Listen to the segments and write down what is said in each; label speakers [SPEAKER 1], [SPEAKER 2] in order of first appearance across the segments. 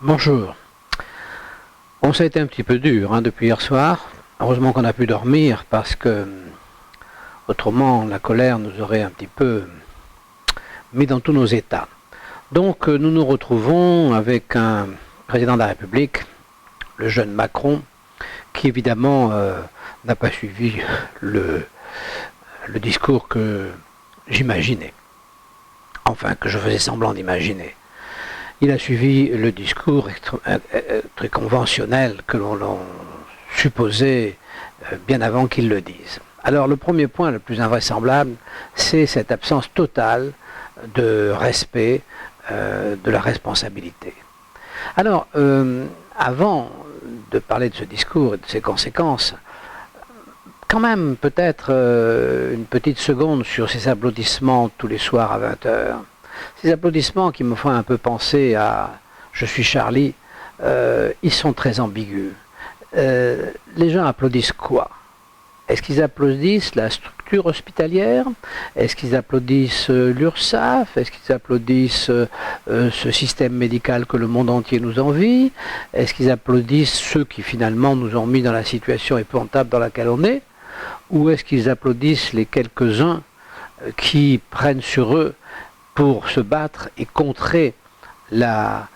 [SPEAKER 1] Bonjour. Bon, ça a été un petit peu dur depuis hier soir. Heureusement qu'on a pu dormir parce que autrement la colère nous aurait un petit peu mis dans tous nos états. Donc nous nous retrouvons avec un président de la République, le jeune Macron, qui évidemment n'a pas suivi le discours que j'imaginais. Enfin, que je faisais semblant d'imaginer. Il a suivi le discours très conventionnel que l'on supposait bien avant qu'il le dise. Alors le premier point le plus invraisemblable, c'est cette absence totale de respect de la responsabilité. Alors, avant de parler de ce discours et de ses conséquences, quand même peut-être une petite seconde sur ces applaudissements tous les soirs à 20h. Ces applaudissements qui me font un peu penser à « Je suis Charlie », ils sont très ambigus. Les gens applaudissent quoi? Est-ce qu'ils applaudissent la structure hospitalière? Est-ce qu'ils applaudissent l'URSSAF? Est-ce qu'ils applaudissent ce système médical que le monde entier nous envie? Est-ce qu'ils applaudissent ceux qui finalement nous ont mis dans la situation épouvantable dans laquelle on est? Ou est-ce qu'ils applaudissent les quelques-uns qui prennent sur eux pour se battre et contrer la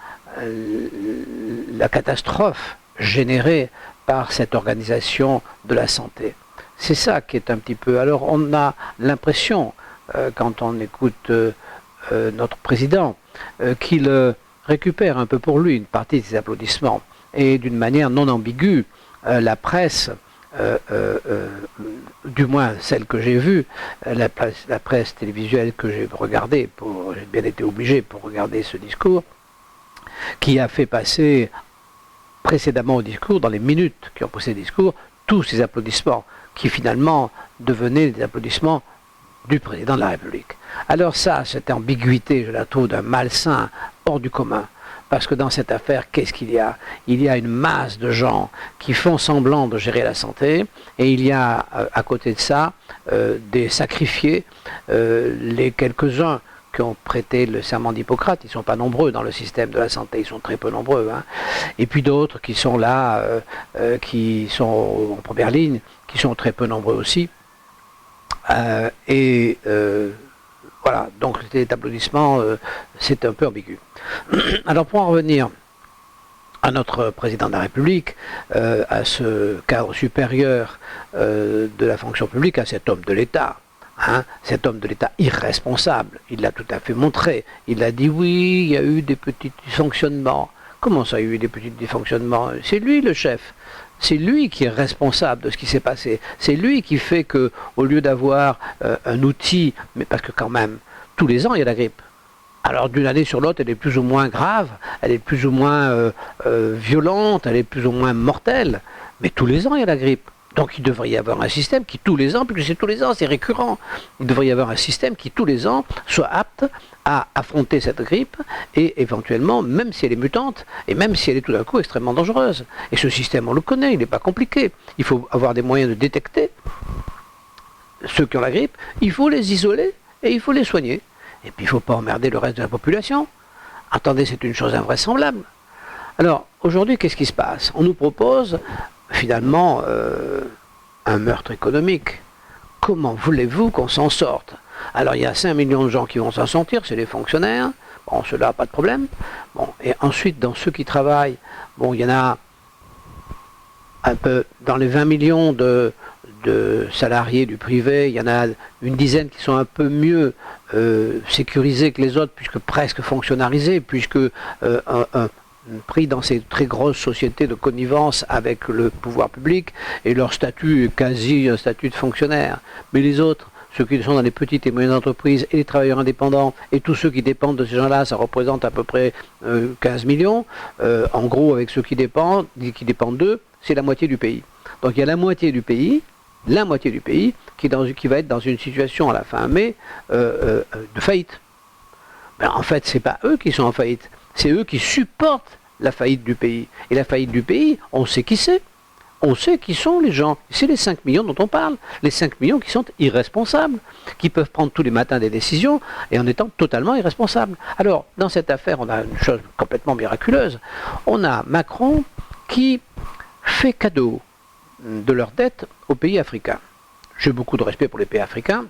[SPEAKER 1] catastrophe générée par cette organisation de la santé? C'est ça qui est un petit peu... Alors on a l'impression, quand on écoute notre président, qu'il récupère un peu pour lui une partie de ces applaudissements. Et d'une manière non ambiguë, la presse, du moins celle que j'ai vue, la presse télévisuelle que j'ai regardée, j'ai bien été obligé pour regarder ce discours, qui a fait passer précédemment au discours, dans les minutes qui ont précédé le discours, tous ces applaudissements qui finalement devenaient des applaudissements du président de la République. Alors ça, cette ambiguïté, je la trouve d'un malsain hors du commun. Parce que dans cette affaire, qu'est-ce qu'il y a? Il y a une masse de gens qui font semblant de gérer la santé, et il y a à côté de ça des sacrifiés, les quelques-uns qui ont prêté le serment d'Hippocrate, ils ne sont pas nombreux dans le système de la santé, ils sont très peu nombreux, et puis d'autres qui sont là, qui sont en première ligne, qui sont très peu nombreux aussi, voilà, donc cet applaudissement, c'est un peu ambigu. Alors pour en revenir à notre président de la République, à ce cadre supérieur de la fonction publique, à cet homme de l'État, cet homme de l'État irresponsable, il l'a tout à fait montré, il a dit oui, il y a eu des petits dysfonctionnements. Comment ça, il y a eu des petits dysfonctionnements? C'est lui le chef. C'est lui qui est responsable de ce qui s'est passé. C'est lui qui fait que, au lieu d'avoir un outil, mais parce que quand même, tous les ans, il y a la grippe. Alors d'une année sur l'autre, elle est plus ou moins grave, elle est plus ou moins violente, elle est plus ou moins mortelle. Mais tous les ans, il y a la grippe. Donc il devrait y avoir un système qui tous les ans, puisque c'est tous les ans, c'est récurrent, il devrait y avoir un système qui tous les ans soit apte à affronter cette grippe et éventuellement, même si elle est mutante, et même si elle est tout d'un coup extrêmement dangereuse. Et ce système, on le connaît, il n'est pas compliqué. Il faut avoir des moyens de détecter ceux qui ont la grippe, il faut les isoler et il faut les soigner. Et puis il ne faut pas emmerder le reste de la population. Attendez, c'est une chose invraisemblable. Alors, aujourd'hui, qu'est-ce qui se passe? On nous propose finalement un meurtre économique. Comment voulez-vous qu'on s'en sorte? Alors il y a 5 millions de gens qui vont s'en sortir, c'est les fonctionnaires, bon ceux-là pas de problème. Bon, et ensuite dans ceux qui travaillent, bon il y en a un peu, dans les 20 millions de salariés du privé, il y en a une dizaine qui sont un peu mieux sécurisés que les autres, puisque presque fonctionnalisés, puisque pris dans ces très grosses sociétés de connivence avec le pouvoir public, et leur statut est quasi un statut de fonctionnaire. Mais les autres, ceux qui sont dans les petites et moyennes entreprises, et les travailleurs indépendants, et tous ceux qui dépendent de ces gens-là, ça représente à peu près 15 millions. En gros, avec ceux qui dépendent d'eux, c'est la moitié du pays. Donc il y a la moitié du pays qui va être dans une situation à la fin mai de faillite. Ben, en fait, ce n'est pas eux qui sont en faillite, c'est eux qui supportent la faillite du pays. Et la faillite du pays, on sait qui c'est. On sait qui sont les gens. C'est les 5 millions dont on parle. Les 5 millions qui sont irresponsables, qui peuvent prendre tous les matins des décisions et en étant totalement irresponsables. Alors, dans cette affaire, on a une chose complètement miraculeuse. On a Macron qui fait cadeau de leurs dettes aux pays africains. J'ai beaucoup de respect pour les pays africains.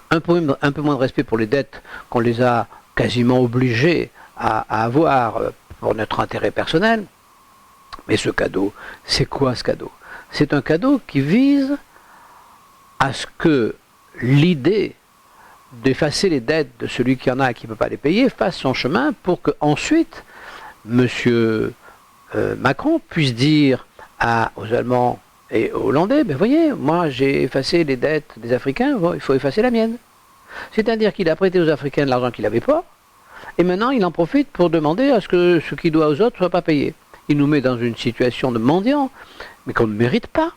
[SPEAKER 1] Un peu moins de respect pour les dettes qu'on les a quasiment obligés à avoir pour notre intérêt personnel. Mais ce cadeau, c'est quoi ce cadeau? C'est un cadeau qui vise à ce que l'idée d'effacer les dettes de celui qui en a et qui ne peut pas les payer fasse son chemin pour qu'ensuite, M. Macron puisse dire aux Allemands et aux Hollandais, ben voyez, moi j'ai effacé les dettes des Africains, bon, il faut effacer la mienne. C'est-à-dire qu'il a prêté aux Africains de l'argent qu'il n'avait pas, et maintenant il en profite pour demander à ce que ce qu'il doit aux autres ne soit pas payé. Il nous met dans une situation de mendiant, mais qu'on ne mérite pas.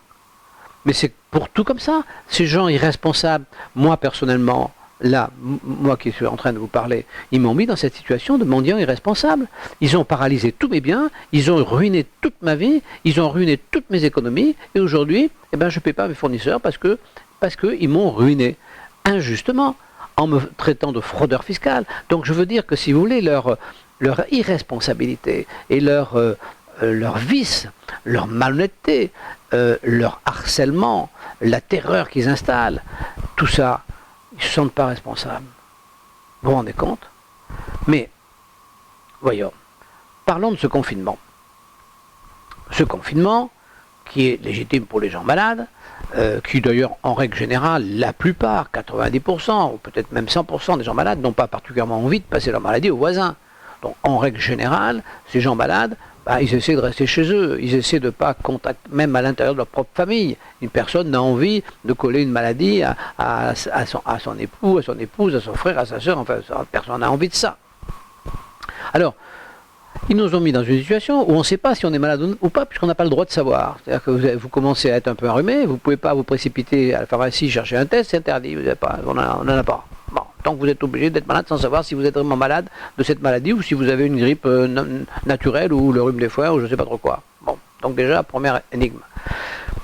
[SPEAKER 1] Mais c'est pour tout comme ça. Ces gens irresponsables, moi personnellement, là, moi qui suis en train de vous parler, ils m'ont mis dans cette situation de mendiant irresponsable. Ils ont paralysé tous mes biens, ils ont ruiné toute ma vie, ils ont ruiné toutes mes économies, et aujourd'hui, eh ben, je ne paie pas mes fournisseurs parce que ils m'ont ruiné injustement en me traitant de fraudeur fiscal. Donc je veux dire que si vous voulez, leur irresponsabilité et leur vice, leur malhonnêteté, leur harcèlement, la terreur qu'ils installent, tout ça, ils ne se sentent pas responsables. Vous vous rendez compte? Mais, voyons, parlons de ce confinement. Ce confinement, qui est légitime pour les gens malades, qui d'ailleurs, en règle générale, la plupart, 90%, ou peut-être même 100% des gens malades n'ont pas particulièrement envie de passer leur maladie aux voisins. Donc, en règle générale, ces gens malades, ils essaient de rester chez eux, ils essaient de ne pas contacter, même à l'intérieur de leur propre famille. Une personne n'a envie de coller une maladie à son époux, à son épouse, à son frère, à sa soeur, enfin, personne n'a envie de ça. Alors, ils nous ont mis dans une situation où on ne sait pas si on est malade ou pas, puisqu'on n'a pas le droit de savoir. C'est-à-dire que vous commencez à être un peu enrhumé, vous ne pouvez pas vous précipiter à la pharmacie chercher un test, c'est interdit, on n'en a pas. Bon, donc vous êtes obligé d'être malade sans savoir si vous êtes vraiment malade de cette maladie ou si vous avez une grippe naturelle ou le rhume des foins ou je ne sais pas trop quoi. Bon, donc déjà, première énigme.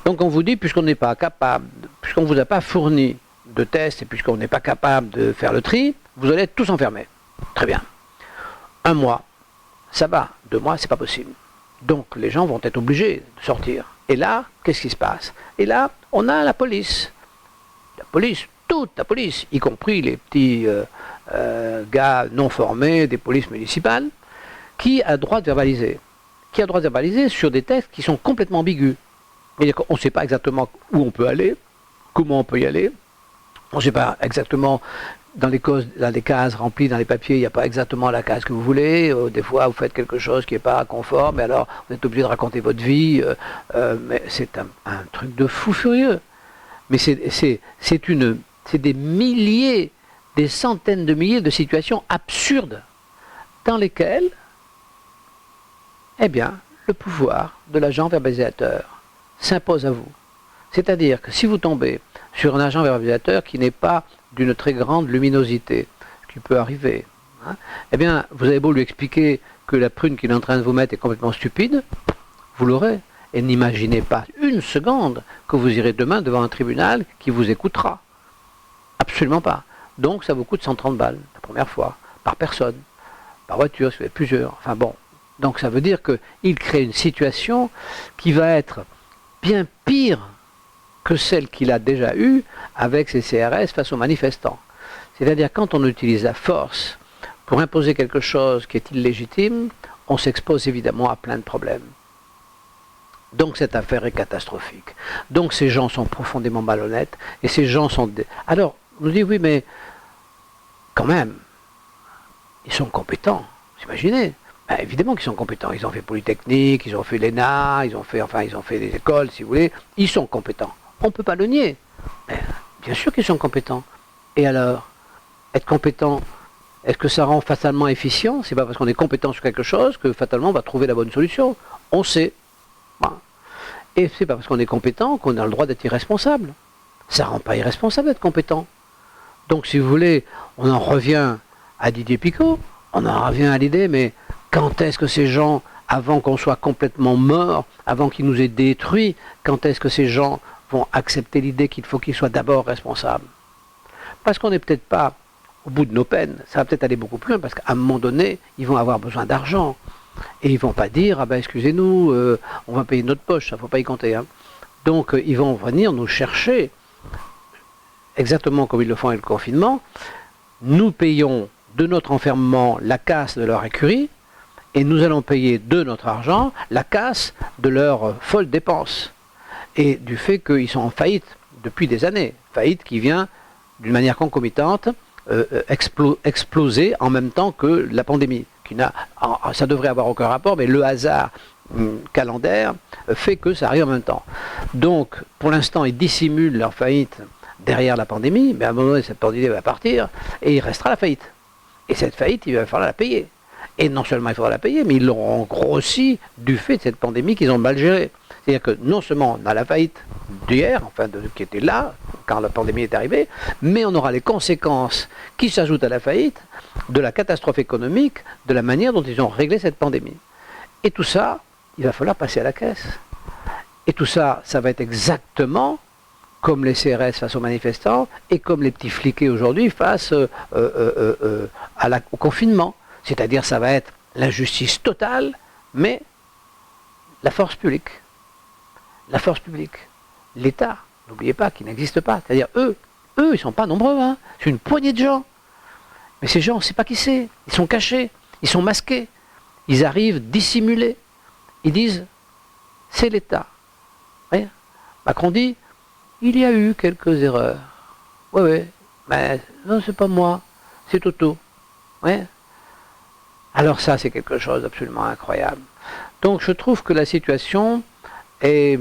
[SPEAKER 1] Donc on vous dit, puisqu'on n'est pas capable, puisqu'on ne vous a pas fourni de tests et puisqu'on n'est pas capable de faire le tri, vous allez être tous enfermés. Très bien. 1 mois, ça va. 2 mois, c'est pas possible. Donc les gens vont être obligés de sortir. Et là, qu'est-ce qui se passe? Et là, on a la police. La police, toute la police, y compris les petits gars non formés des polices municipales, qui a droit de verbaliser. Qui a droit de verbaliser sur des textes qui sont complètement ambigus. C'est-à-dire qu'on ne sait pas exactement où on peut aller, comment on peut y aller. On ne sait pas exactement, dans les cases remplies dans les papiers, il n'y a pas exactement la case que vous voulez. Des fois, vous faites quelque chose qui n'est pas conforme, et alors vous êtes obligé de raconter votre vie. Mais c'est un truc de fou furieux. Mais c'est des milliers, des centaines de milliers de situations absurdes dans lesquelles, eh bien, le pouvoir de l'agent verbalisateur s'impose à vous. C'est-à-dire que si vous tombez sur un agent verbalisateur qui n'est pas d'une très grande luminosité, ce qui peut arriver, hein, eh bien, vous avez beau lui expliquer que la prune qu'il est en train de vous mettre est complètement stupide, vous l'aurez. Et n'imaginez pas une seconde que vous irez demain devant un tribunal qui vous écoutera. Absolument pas. Donc ça vous coûte 130 balles la première fois, par personne, par voiture, si vous êtes plusieurs. Enfin bon. Donc ça veut dire qu'il crée une situation qui va être bien pire que celle qu'il a déjà eue avec ses CRS face aux manifestants. C'est-à-dire quand on utilise la force pour imposer quelque chose qui est illégitime, on s'expose évidemment à plein de problèmes. Donc cette affaire est catastrophique. Donc ces gens sont profondément malhonnêtes et ces gens sont... Alors, on nous dit oui, mais quand même, ils sont compétents, vous imaginez? Ben, évidemment qu'ils sont compétents. Ils ont fait Polytechnique, ils ont fait l'ENA, ils ont fait des écoles, si vous voulez. Ils sont compétents. On ne peut pas le nier. Mais, bien sûr qu'ils sont compétents. Et alors, être compétent, est-ce que ça rend fatalement efficient? C'est pas parce qu'on est compétent sur quelque chose que fatalement on va trouver la bonne solution. On sait. Bon. Et c'est pas parce qu'on est compétent qu'on a le droit d'être irresponsable. Ça ne rend pas irresponsable d'être compétent. Donc si vous voulez, on en revient à Didier Picot, on en revient à l'idée, mais quand est-ce que ces gens avant qu'on soit complètement mort, avant qu'ils nous aient détruits, quand est-ce que ces gens vont accepter l'idée qu'il faut qu'ils soient d'abord responsables? Parce qu'on n'est peut-être pas au bout de nos peines, ça va peut-être aller beaucoup plus loin, parce qu'à un moment donné, ils vont avoir besoin d'argent. Et ils ne vont pas dire, ah ben excusez-nous, on va payer notre poche, ça ne faut pas y compter. Hein. Donc ils vont venir nous chercher, exactement comme ils le font avec le confinement. Nous payons de notre enfermement la casse de leur écurie, et nous allons payer de notre argent la casse de leurs folles dépenses. Et du fait qu'ils sont en faillite depuis des années, faillite qui vient d'une manière concomitante exploser en même temps que la pandémie. Ça devrait avoir aucun rapport, mais le hasard calendaire fait que ça arrive en même temps. Donc, pour l'instant, ils dissimulent leur faillite derrière la pandémie, mais à un moment donné, cette pandémie va partir, et il restera la faillite. Et cette faillite, il va falloir la payer. Et non seulement il faudra la payer, mais ils l'auront grossi du fait de cette pandémie qu'ils ont mal gérée. C'est-à-dire que non seulement on a la faillite d'hier, qui était là, quand la pandémie est arrivée, mais on aura les conséquences qui s'ajoutent à la faillite, de la catastrophe économique, de la manière dont ils ont réglé cette pandémie. Et tout ça, il va falloir passer à la caisse. Et tout ça, ça va être exactement comme les CRS face aux manifestants et comme les petits fliqués aujourd'hui face au confinement. C'est-à-dire ça va être l'injustice totale, mais la force publique. La force publique. L'État, n'oubliez pas qu'il n'existe pas. C'est-à-dire eux, ils ne sont pas nombreux. Hein. C'est une poignée de gens. Mais ces gens, on ne sait pas qui c'est. Ils sont cachés, ils sont masqués. Ils arrivent dissimulés. Ils disent, c'est l'État. Rien. Macron dit, il y a eu quelques erreurs. Oui, mais non, c'est pas moi, c'est Toto. Ouais. Alors ça, c'est quelque chose d'absolument incroyable. Donc je trouve que la situation est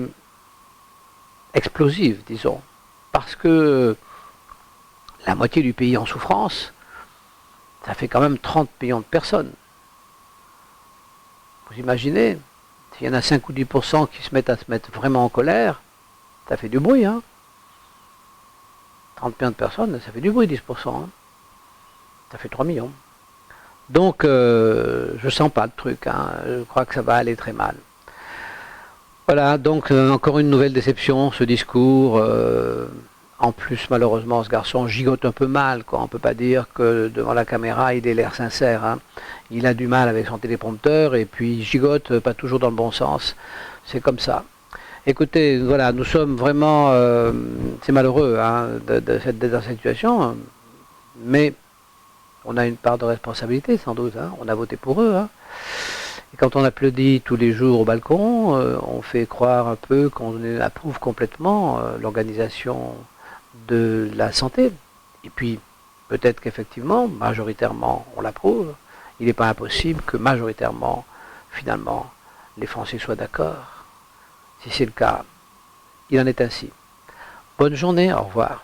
[SPEAKER 1] explosive, disons, parce que la moitié du pays en souffrance, ça fait quand même 30 millions de personnes. Vous imaginez, s'il y en a 5 ou 10% qui se mettent vraiment en colère, ça fait du bruit, hein. 30 millions de personnes, ça fait du bruit, 10%. Hein. Ça fait 3 millions. Donc, je sens pas le truc. Hein. Je crois que ça va aller très mal. Voilà, donc encore une nouvelle déception, ce discours. En plus, malheureusement, ce garçon gigote un peu mal. Quoi. On ne peut pas dire que devant la caméra, il ait l'air sincère. Hein. Il a du mal avec son téléprompteur et puis il gigote pas toujours dans le bon sens. C'est comme ça. Écoutez, voilà, nous sommes vraiment... c'est malheureux hein, d'être dans cette situation, mais on a une part de responsabilité sans doute. Hein, on a voté pour eux. Hein. Et quand on applaudit tous les jours au balcon, on fait croire un peu qu'on approuve complètement l'organisation de la santé. Et puis, peut-être qu'effectivement, majoritairement, on l'approuve. Il n'est pas impossible que majoritairement, finalement, les Français soient d'accord. Si c'est le cas, il en est ainsi. Bonne journée, au revoir.